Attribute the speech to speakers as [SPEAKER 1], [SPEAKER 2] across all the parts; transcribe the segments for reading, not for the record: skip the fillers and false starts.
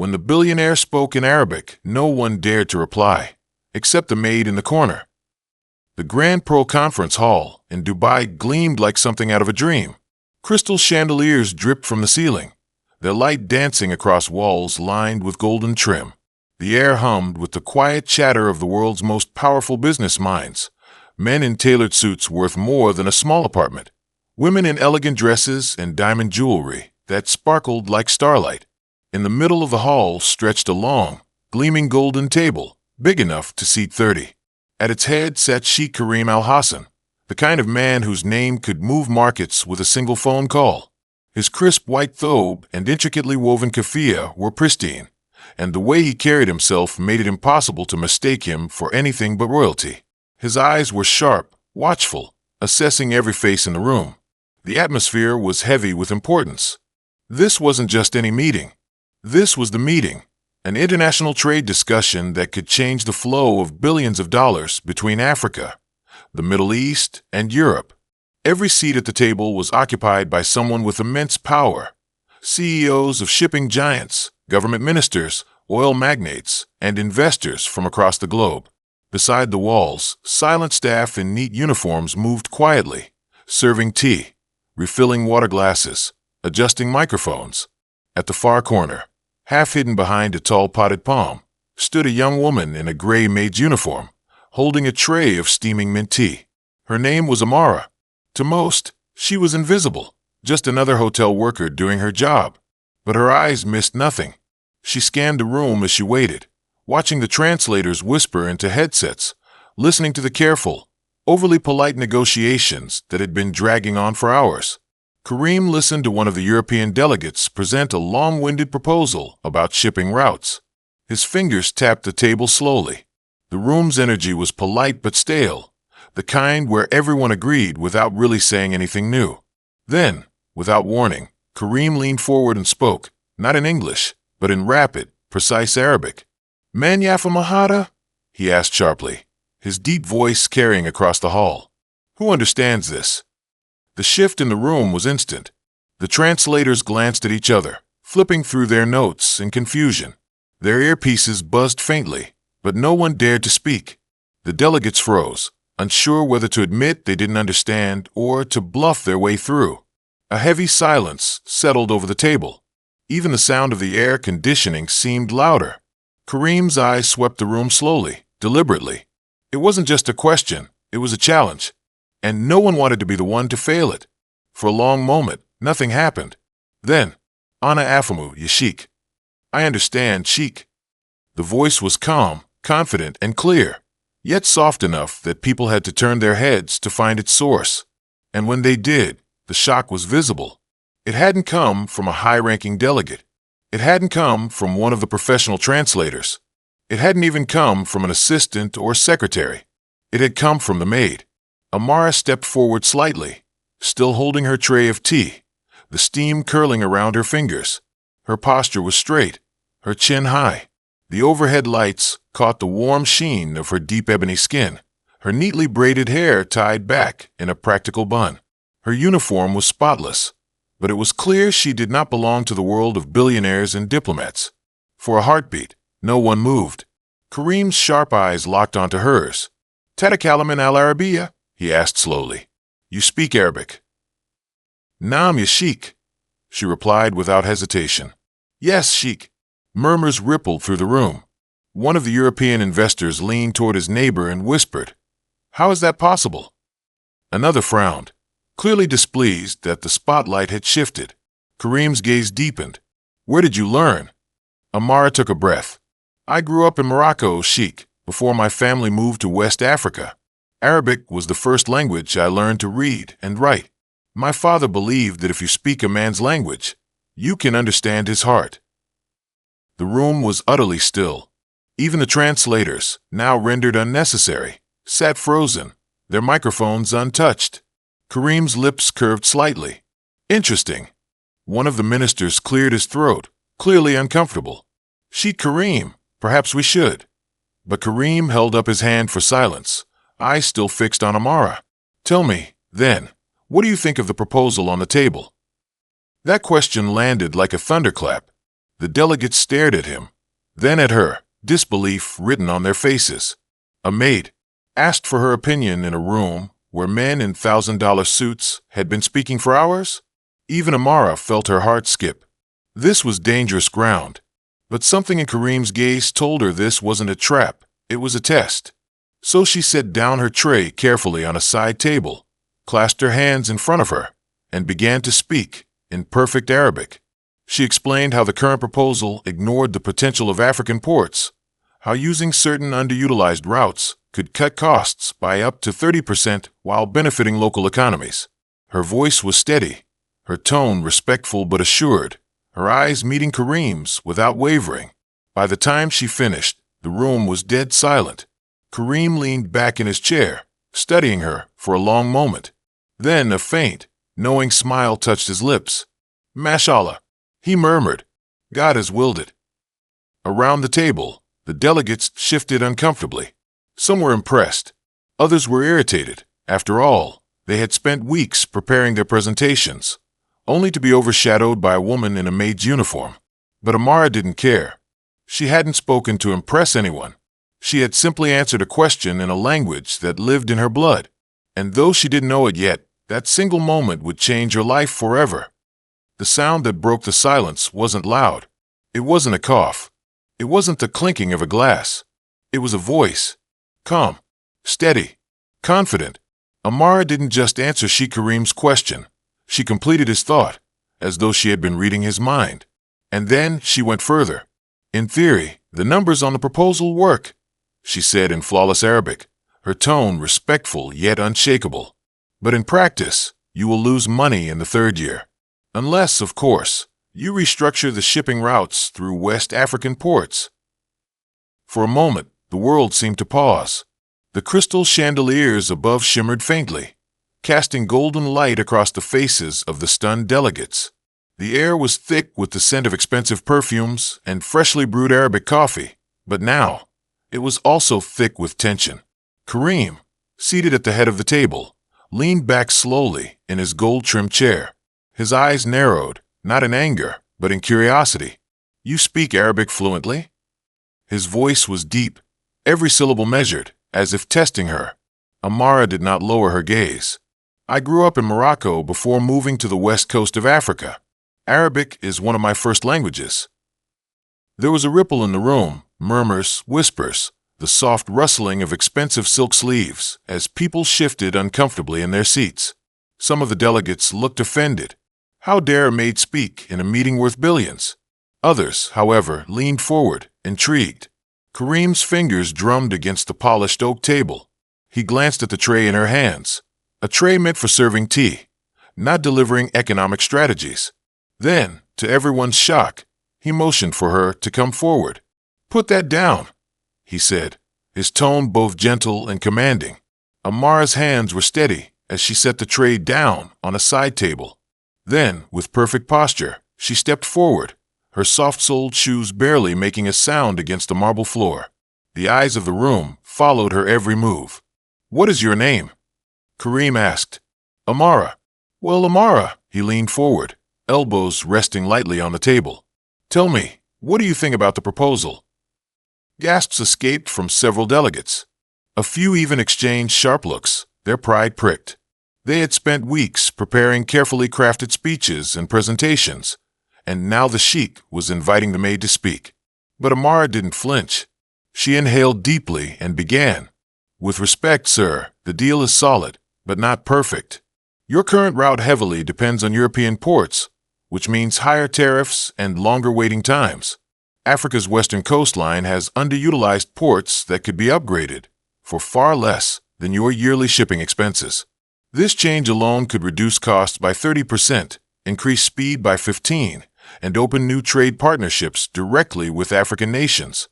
[SPEAKER 1] When the billionaire spoke in Arabic, no one dared to reply, except the maid in the corner. The Grand Pearl Conference Hall in Dubai gleamed like something out of a dream. Crystal chandeliers dripped from the ceiling, their light dancing across walls lined with golden trim. The air hummed with the quiet chatter of the world's most powerful business minds, men in tailored suits worth more than a small apartment, women in elegant dresses and diamond jewelry that sparkled like starlight. In the middle of the hall stretched a long, gleaming golden table, big enough to seat 30. At its head sat Sheikh Karim Al Hassan, the kind of man whose name could move markets with a single phone call. His crisp white thobe and intricately woven keffiyeh were pristine, and the way he carried himself made it impossible to mistake him for anything but royalty. His eyes were sharp, watchful, assessing every face in the room. The atmosphere was heavy with importance. This wasn't just any meeting. This was the meeting, an international trade discussion that could change the flow of billions of dollars between Africa, the Middle East, and Europe. Every seat at the table was occupied by someone with immense power: CEOs of shipping giants, government ministers, oil magnates, and investors from across the globe. Beside the walls, silent staff in neat uniforms moved quietly, serving tea, refilling water glasses, adjusting microphones. At the far corner, half hidden behind a tall potted palm, stood a young woman in a gray Maid's uniform, holding a tray of steaming mint tea. Her name was Amara. To most, she was invisible, just another hotel worker doing her job. But her eyes missed nothing. She scanned the room as she waited, watching the translators whisper into headsets, listening to the careful, overly polite negotiations that had been dragging on for hours. Karim listened to one of the European delegates present a long-winded proposal about shipping routes. His fingers tapped the table slowly. The room's energy was polite but stale, the kind where everyone agreed without really saying anything new. Then, without warning, Karim leaned forward and spoke, not in English, but in rapid, precise Arabic. "Man yafa mahada?" he asked sharply, his deep voice carrying across the hall. "Who understands this?" The shift in the room was instant. The translators glanced at each other, flipping through their notes in confusion. Their earpieces buzzed faintly, but no one dared to speak. The delegates froze, unsure whether to admit they didn't understand or to bluff their way through. A heavy silence settled over the table. Even the sound of the air conditioning seemed louder. Karim's eyes swept the room slowly, deliberately. It wasn't just a question, it was a challenge. And no one wanted to be the one to fail it. For a long moment, nothing happened. Then, "Ana afamu, ya Sheikh." "I understand, Sheikh." The voice was calm, confident, and clear, yet soft enough that people had to turn their heads to find its source. And when they did, the shock was visible. It hadn't come from a high-ranking delegate. It hadn't come from one of the professional translators. It hadn't even come from an assistant or secretary. It had come from the maid. Amara stepped forward slightly, still holding her tray of tea, the steam curling around her fingers. Her posture was straight, her chin high. The overhead lights caught the warm sheen of her deep ebony skin, her neatly braided hair tied back in a practical bun. Her uniform was spotless, but it was clear she did not belong to the world of billionaires and diplomats. For a heartbeat, no one moved. Karim's sharp eyes locked onto hers. "Tatakalam al Arabiya?" he asked slowly. "You speak Arabic?" "Naam ya Sheikh," she replied without hesitation. "Yes, Sheikh." Murmurs rippled through the room. One of the European investors leaned toward his neighbor and whispered, "How is that possible?" Another frowned, clearly displeased that the spotlight had shifted. Karim's gaze deepened. "Where did you learn?" Amara took a breath. "I grew up in Morocco, Sheikh, before my family moved to West Africa. Arabic was the first language I learned to read and write. My father believed that if you speak a man's language, you can understand his heart." The room was utterly still. Even the translators, now rendered unnecessary, sat frozen, their microphones untouched. Karim's lips curved slightly. "Interesting." One of the ministers cleared his throat, clearly uncomfortable. "Sheikh Karim, perhaps we should." But Karim held up his hand for silence, eyes still fixed on Amara. "Tell me, then, what do you think of the proposal on the table?" That question landed like a thunderclap. The delegates stared at him, then at her, disbelief written on their faces. A maid asked for her opinion in a room where men in $1,000 suits had been speaking for hours? Even Amara felt her heart skip. This was dangerous ground. But something in Kareem's gaze told her this wasn't a trap, it was a test. So she set down her tray carefully on a side table, clasped her hands in front of her, and began to speak in perfect Arabic. She explained how the current proposal ignored the potential of African ports, how using certain underutilized routes could cut costs by up to 30% while benefiting local economies. Her voice was steady, her tone respectful but assured, her eyes meeting Kareem's without wavering. By the time she finished, the room was dead silent. Kareem leaned back in his chair, studying her for a long moment. Then a faint, knowing smile touched his lips. "Mashallah," he murmured. "God has willed it." Around the table, the delegates shifted uncomfortably. Some were impressed. Others were irritated. After all, they had spent weeks preparing their presentations, only to be overshadowed by a woman in a maid's uniform. But Amara didn't care. She hadn't spoken to impress anyone. She had simply answered a question in a language that lived in her blood. And though she didn't know it yet, that single moment would change her life forever. The sound that broke the silence wasn't loud. It wasn't a cough. It wasn't the clinking of a glass. It was a voice. Calm, steady, confident. Amara didn't just answer Kareem's question. She completed his thought, as though she had been reading his mind. And then she went further. "In theory, the numbers on the proposal work," she said in flawless Arabic, her tone respectful yet unshakable. "But in practice, you will lose money in the third year. Unless, of course, you restructure the shipping routes through West African ports." For a moment, the world seemed to pause. The crystal chandeliers above shimmered faintly, casting golden light across the faces of the stunned delegates. The air was thick with the scent of expensive perfumes and freshly brewed Arabic coffee, but now it was also thick with tension. Kareem, seated at the head of the table, leaned back slowly in his gold-trimmed chair. His eyes narrowed, not in anger, but in curiosity. "You speak Arabic fluently?" His voice was deep, every syllable measured, as if testing her. Amara did not lower her gaze. "I grew up in Morocco before moving to the west coast of Africa. Arabic is one of my first languages." There was a ripple in the room, murmurs, whispers, the soft rustling of expensive silk sleeves as people shifted uncomfortably in their seats. Some of the delegates looked offended. How dare a maid speak in a meeting worth billions? Others, however, leaned forward, intrigued. Kareem's fingers drummed against the polished oak table. He glanced at the tray in her hands, a tray meant for serving tea, not delivering economic strategies. Then, to everyone's shock, he motioned for her to come forward. "Put that down," he said, his tone both gentle and commanding. Amara's hands were steady as she set the tray down on a side table. Then, with perfect posture, she stepped forward, her soft-soled shoes barely making a sound against the marble floor. The eyes of the room followed her every move. "What is your name?" Kareem asked. "Amara." "Well, Amara," he leaned forward, elbows resting lightly on the table. "Tell me, what do you think about the proposal?" Gasps escaped from several delegates. A few even exchanged sharp looks, their pride pricked. They had spent weeks preparing carefully crafted speeches and presentations, and now the sheik was inviting the maid to speak. But Amara didn't flinch. She inhaled deeply and began. "With respect, sir, the deal is solid, but not perfect. Your current route heavily depends on European ports, which means higher tariffs and longer waiting times. Africa's western coastline has underutilized ports that could be upgraded for far less than your yearly shipping expenses. This change alone could reduce costs by 30%, increase speed by 15%, and open new trade partnerships directly with African nations."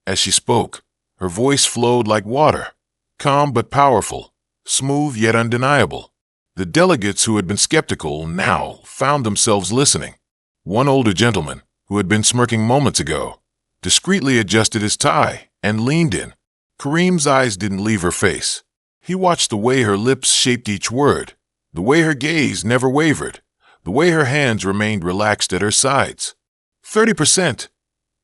[SPEAKER 1] As she spoke, her voice flowed like water, calm but powerful, smooth yet undeniable. The delegates who had been skeptical now found themselves listening. One older gentleman, who had been smirking moments ago, discreetly adjusted his tie and leaned in. Kareem's eyes didn't leave her face. He watched the way her lips shaped each word, the way her gaze never wavered, the way her hands remained relaxed at her sides. 30%,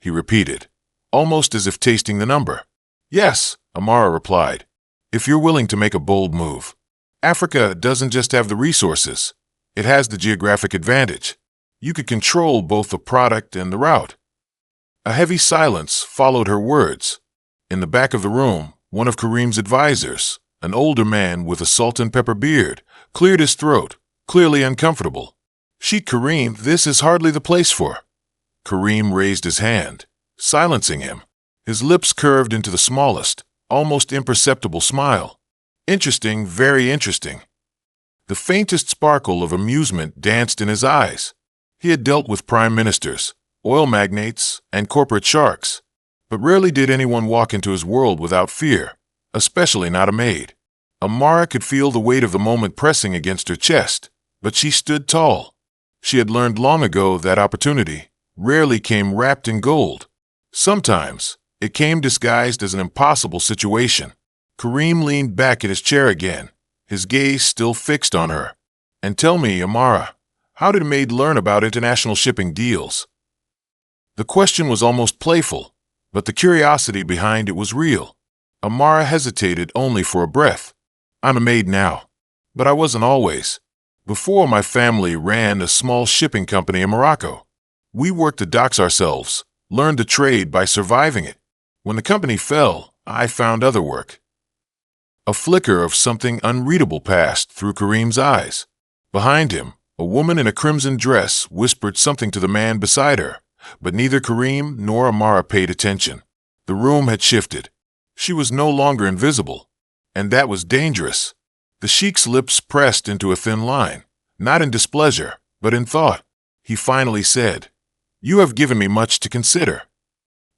[SPEAKER 1] he repeated, almost as if tasting the number. Yes, Amara replied, if you're willing to make a bold move. Africa doesn't just have the resources, it has the geographic advantage. You could control both the product and the route. A heavy silence followed her words. In the back of the room, one of Kareem's advisors, an older man with a salt and pepper beard, cleared his throat, clearly uncomfortable. Sheikh Kareem, this is hardly the place for. Kareem raised his hand, silencing him. His lips curved into the smallest, almost imperceptible smile. Interesting, very interesting. The faintest sparkle of amusement danced in his eyes. He had dealt with prime ministers, oil magnates, and corporate sharks, but rarely did anyone walk into his world without fear, especially not a maid. Amara could feel the weight of the moment pressing against her chest, but she stood tall. She had learned long ago that opportunity rarely came wrapped in gold. Sometimes, it came disguised as an impossible situation. Kareem leaned back in his chair again, his gaze still fixed on her. And tell me, Amara, how did Maid learn about international shipping deals? The question was almost playful, but the curiosity behind it was real. Amara hesitated only for a breath. I'm a maid now, but I wasn't always. Before, my family ran a small shipping company in Morocco. We worked the docks ourselves, learned the trade by surviving it. When the company fell, I found other work. A flicker of something unreadable passed through Kareem's eyes. Behind him, a woman in a crimson dress whispered something to the man beside her, but neither Kareem nor Amara paid attention. The room had shifted. She was no longer invisible, and that was dangerous. The sheik's lips pressed into a thin line, not in displeasure, but in thought. He finally said, "You have given me much to consider."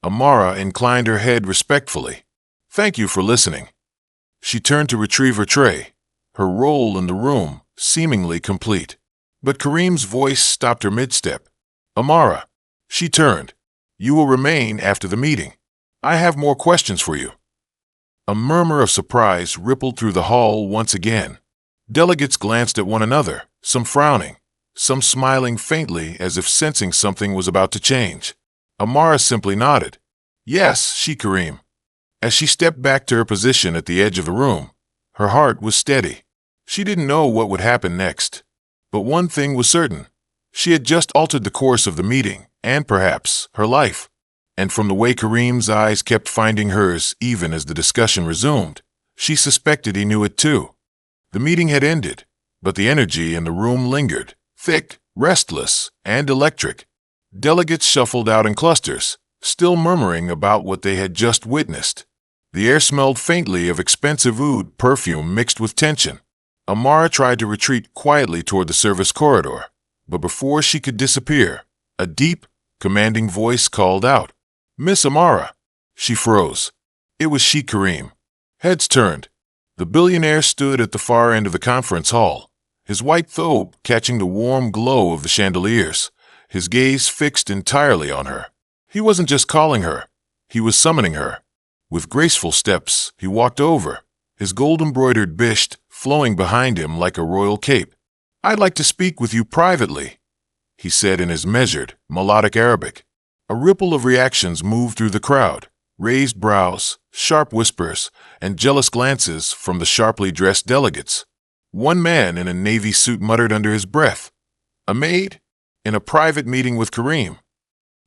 [SPEAKER 1] Amara inclined her head respectfully. "Thank you for listening." She turned to retrieve her tray, her role in the room seemingly complete. But Kareem's voice stopped her mid-step. "Amara," she turned, "you will remain after the meeting. I have more questions for you." A murmur of surprise rippled through the hall once again. Delegates glanced at one another, some frowning, some smiling faintly as if sensing something was about to change. Amara simply nodded. "Yes, Sheikh Kareem." As she stepped back to her position at the edge of the room, her heart was steady. She didn't know what would happen next. But one thing was certain. She had just altered the course of the meeting, and perhaps her life. And from the way Kareem's eyes kept finding hers even as the discussion resumed, she suspected he knew it too. The meeting had ended, but the energy in the room lingered, thick, restless, and electric. Delegates shuffled out in clusters, still murmuring about what they had just witnessed. The air smelled faintly of expensive oud perfume mixed with tension. Amara tried to retreat quietly toward the service corridor, but before she could disappear, a deep, commanding voice called out, "Miss Amara." She froze. It was Sheikh Kareem. Heads turned. The billionaire stood at the far end of the conference hall, his white thobe catching the warm glow of the chandeliers, his gaze fixed entirely on her. He wasn't just calling her, he was summoning her. With graceful steps, he walked over, his gold-embroidered bisht flowing behind him like a royal cape. "I'd like to speak with you privately," he said in his measured, melodic Arabic. A ripple of reactions moved through the crowd, raised brows, sharp whispers, and jealous glances from the sharply dressed delegates. One man in a navy suit muttered under his breath, "A maid? In a private meeting with Kareem."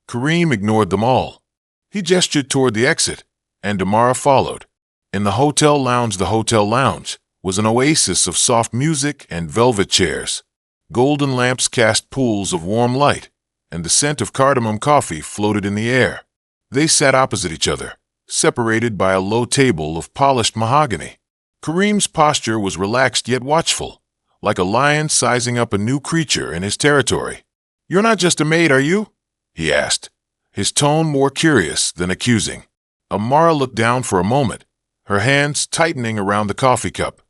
[SPEAKER 1] Kareem ignored them all. He gestured toward the exit, and Amara followed. In the hotel lounge was an oasis of soft music and velvet chairs. Golden lamps cast pools of warm light, and the scent of cardamom coffee floated in the air. They sat opposite each other, separated by a low table of polished mahogany. Kareem's posture was relaxed yet watchful, like a lion sizing up a new creature in his territory. "You're not just a maid, are you?" he asked, his tone more curious than accusing. Amara looked down for a moment, her hands tightening around the coffee cup.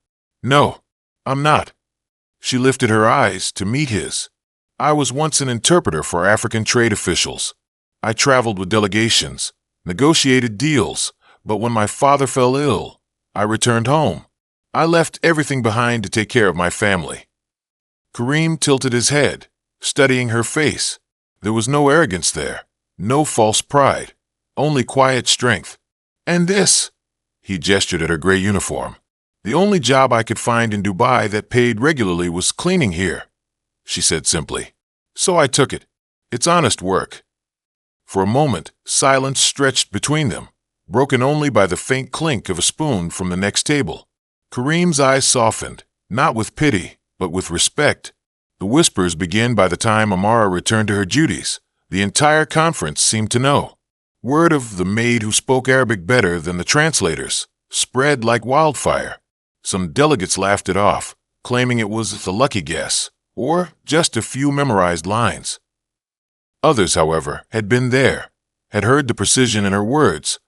[SPEAKER 1] "No, I'm not." She lifted her eyes to meet his. "I was once an interpreter for African trade officials. I traveled with delegations, negotiated deals, but when my father fell ill, I returned home. I left everything behind to take care of my family." Kareem tilted his head, studying her face. There was no arrogance there, no false pride, only quiet strength. And this, he gestured at her gray uniform. The only job I could find in Dubai that paid regularly was cleaning here, she said simply. So I took it. It's honest work. For a moment, silence stretched between them, broken only by the faint clink of a spoon from the next table. Kareem's eyes softened, not with pity, but with respect. The whispers began by the time Amara returned to her duties. The entire conference seemed to know. Word of the maid who spoke Arabic better than the translators spread like wildfire. Some delegates laughed it off, claiming it was the lucky guess, or just a few memorized lines. Others, however, had been there, had heard the precision in her words,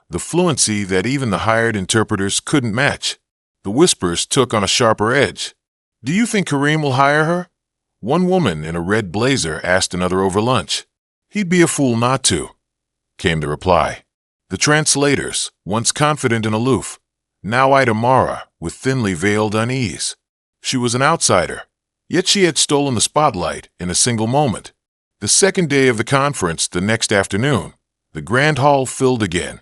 [SPEAKER 1] the fluency that even the hired interpreters couldn't match. The whispers took on a sharper edge. "Do you think Kareem will hire her?" One woman in a red blazer asked another over lunch. "He'd be a fool not to," came the reply. The translators, once confident and aloof, now eyed Amara with thinly veiled unease. She was an outsider, yet she had stolen the spotlight in a single moment. The second day of the conference, the next afternoon, the grand hall filled again.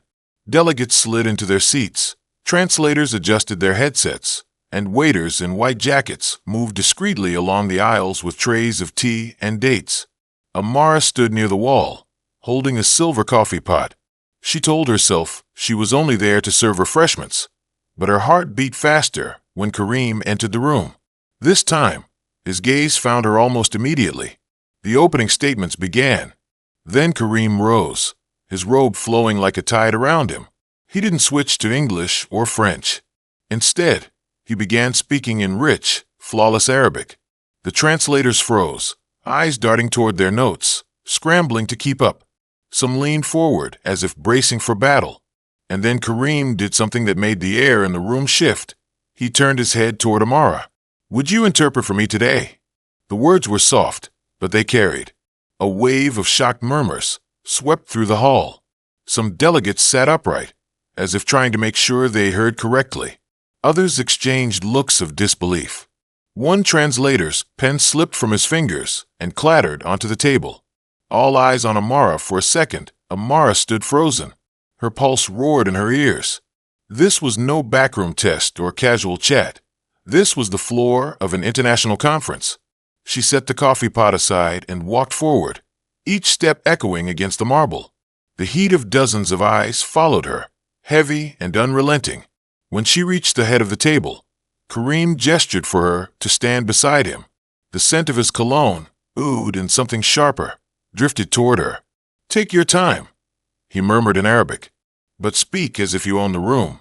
[SPEAKER 1] Delegates slid into their seats, translators adjusted their headsets, and waiters in white jackets moved discreetly along the aisles with trays of tea and dates. Amara stood near the wall, holding a silver coffee pot. She told herself she was only there to serve refreshments, but her heart beat faster when Kareem entered the room. This time, his gaze found her almost immediately. The opening statements began. Then Kareem rose, his robe flowing like a tide around him. He didn't switch to English or French. Instead, he began speaking in rich, flawless Arabic. The translators froze, eyes darting toward their notes, scrambling to keep up. Some leaned forward as if bracing for battle. And then Kareem did something that made the air in the room shift. He turned his head toward Amara. "Would you interpret for me today?" The words were soft, but they carried. A wave of shocked murmurs swept through the hall. Some delegates sat upright, as if trying to make sure they heard correctly. Others exchanged looks of disbelief. One translator's pen slipped from his fingers and clattered onto the table. All eyes on Amara for a second. Amara stood frozen. Her pulse roared in her ears. This was no backroom test or casual chat. This was the floor of an international conference. She set the coffee pot aside and walked forward, each step echoing against the marble. The heat of dozens of eyes followed her, heavy and unrelenting. When she reached the head of the table, Kareem gestured for her to stand beside him. The scent of his cologne, oud and something sharper, drifted toward her. "Take your time," he murmured in Arabic, "but speak as if you owned the room."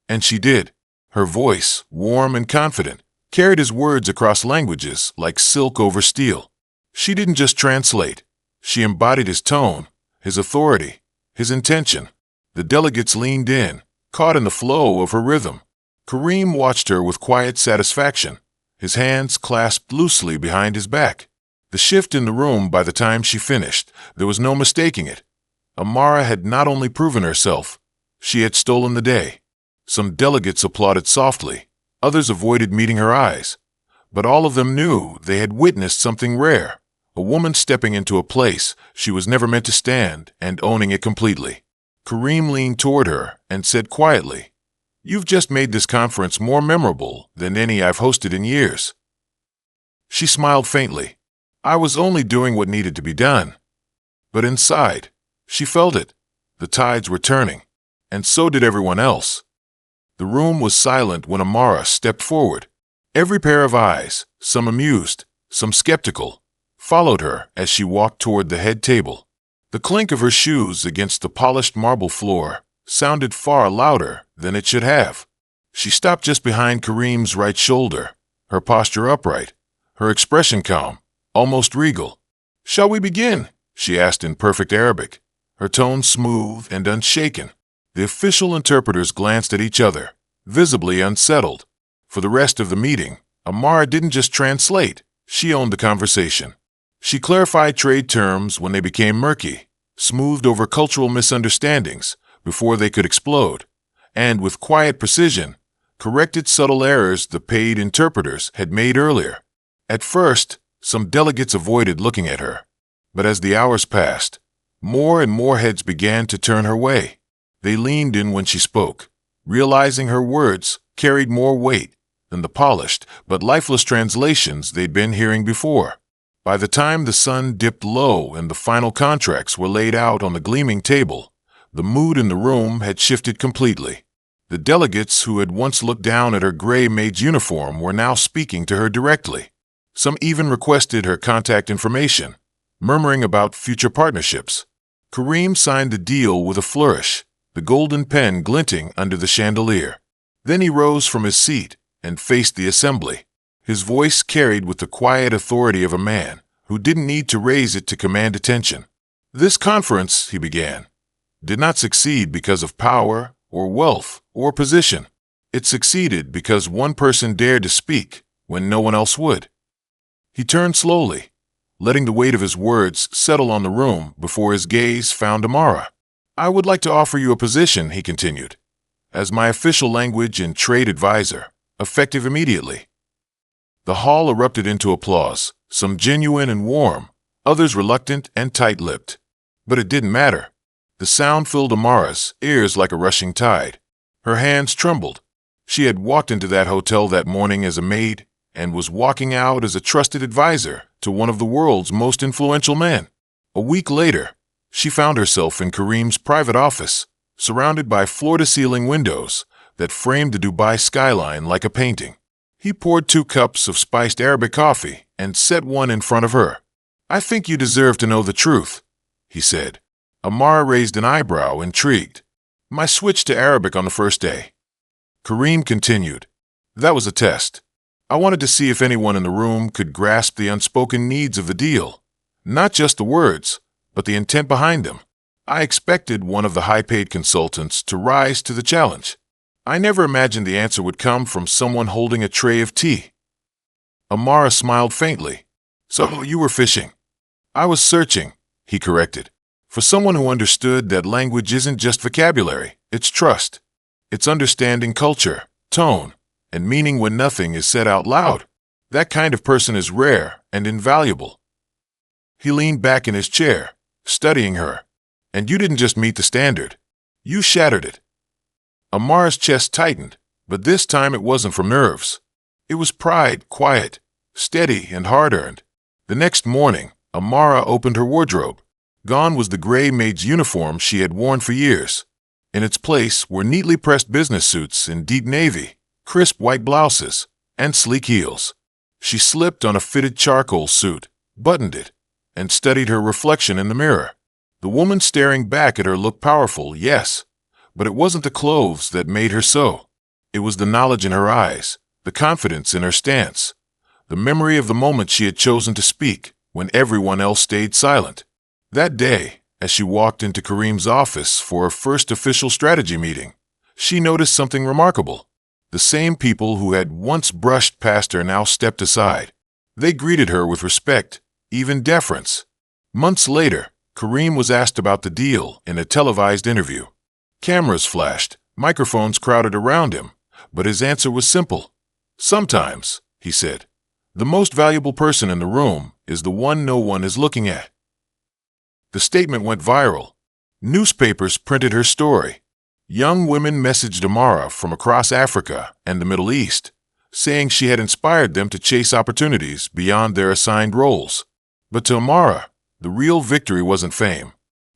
[SPEAKER 1] And she did. Her voice, warm and confident, carried his words across languages like silk over steel. She didn't just translate. She embodied his tone, his authority, his intention. The delegates leaned in, caught in the flow of her rhythm. Kareem watched her with quiet satisfaction, his hands clasped loosely behind his back. The shift in the room by the time she finished, there was no mistaking it. Amara had not only proven herself, she had stolen the day. Some delegates applauded softly, others avoided meeting her eyes. But all of them knew they had witnessed something rare, a woman stepping into a place she was never meant to stand and owning it completely. Kareem leaned toward her and said quietly, "You've just made this conference more memorable than any I've hosted in years." She smiled faintly. "I was only doing what needed to be done." But inside, she felt it. The tides were turning, and so did everyone else. The room was silent when Amara stepped forward. Every pair of eyes, some amused, some skeptical, followed her as she walked toward the head table. The clink of her shoes against the polished marble floor sounded far louder than it should have. She stopped just behind Kareem's right shoulder, her posture upright, her expression calm, almost regal. "Shall we begin?" she asked in perfect Arabic, her tone smooth and unshaken. The official interpreters glanced at each other, visibly unsettled. For the rest of the meeting, Amara didn't just translate, she owned the conversation. She clarified trade terms when they became murky, smoothed over cultural misunderstandings before they could explode, and with quiet precision, corrected subtle errors the paid interpreters had made earlier. At first, some delegates avoided looking at her. But as the hours passed, more and more heads began to turn her way. They leaned in when she spoke, realizing her words carried more weight than the polished but lifeless translations they'd been hearing before. By the time the sun dipped low and the final contracts were laid out on the gleaming table, the mood in the room had shifted completely. The delegates who had once looked down at her gray maid's uniform were now speaking to her directly. Some even requested her contact information, murmuring about future partnerships. Kareem signed the deal with a flourish, the golden pen glinting under the chandelier. Then he rose from his seat and faced the assembly. His voice carried with the quiet authority of a man who didn't need to raise it to command attention. "This conference," he began, "did not succeed because of power or wealth or position. It succeeded because one person dared to speak when no one else would." He turned slowly, letting the weight of his words settle on the room before his gaze found Amara. "I would like to offer you a position," he continued, "as my official language and trade advisor, effective immediately." The hall erupted into applause, some genuine and warm, others reluctant and tight-lipped. But it didn't matter. The sound filled Amara's ears like a rushing tide. Her hands trembled. She had walked into that hotel that morning as a maid and was walking out as a trusted advisor to one of the world's most influential men. A week later, she found herself in Kareem's private office, surrounded by floor-to-ceiling windows that framed the Dubai skyline like a painting. He poured 2 cups of spiced Arabic coffee and set one in front of her. "I think you deserve to know the truth," he said. Amara raised an eyebrow, intrigued. "My switch to Arabic on the first day." Kareem continued. "That was a test. I wanted to see if anyone in the room could grasp the unspoken needs of the deal. Not just the words, but the intent behind them. I expected one of the high-paid consultants to rise to the challenge. I never imagined the answer would come from someone holding a tray of tea." Amara smiled faintly. "So you were fishing." "I was searching," he corrected, "for someone who understood that language isn't just vocabulary, it's trust. It's understanding culture, tone, and meaning when nothing is said out loud. That kind of person is rare and invaluable." He leaned back in his chair, studying her. "And you didn't just meet the standard. You shattered it." Amara's chest tightened, but this time it wasn't from nerves. It was pride, quiet, steady, and hard-earned. The next morning, Amara opened her wardrobe. Gone was the gray maid's uniform she had worn for years. In its place were neatly pressed business suits in deep navy, crisp white blouses, and sleek heels. She slipped on a fitted charcoal suit, buttoned it, and studied her reflection in the mirror. The woman staring back at her looked powerful, yes, but it wasn't the clothes that made her so. It was the knowledge in her eyes, the confidence in her stance, the memory of the moment she had chosen to speak when everyone else stayed silent. That day, as she walked into Kareem's office for her first official strategy meeting, she noticed something remarkable. The same people who had once brushed past her now stepped aside. They greeted her with respect, even deference. Months later, Kareem was asked about the deal in a televised interview. Cameras flashed, microphones crowded around him, but his answer was simple. "Sometimes," he said, "the most valuable person in the room is the one no one is looking at." The statement went viral. Newspapers printed her story. Young women messaged Amara from across Africa and the Middle East, saying she had inspired them to chase opportunities beyond their assigned roles. But to Amara, the real victory wasn't fame.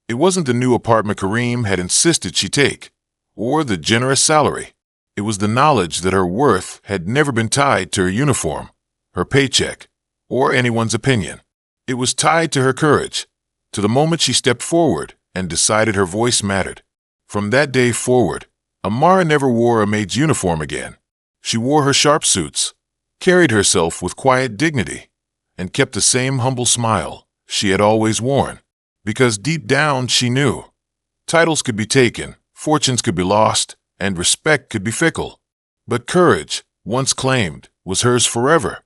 [SPEAKER 1] It wasn't the new apartment Kareem had insisted she take, or the generous salary. It was the knowledge that her worth had never been tied to her uniform, her paycheck, or anyone's opinion. It was tied to her courage, to the moment she stepped forward and decided her voice mattered. From that day forward, Amara never wore a maid's uniform again. She wore her sharp suits, carried herself with quiet dignity, and kept the same humble smile she had always worn. Because deep down she knew titles could be taken, fortunes could be lost, and respect could be fickle. But courage, once claimed, was hers forever.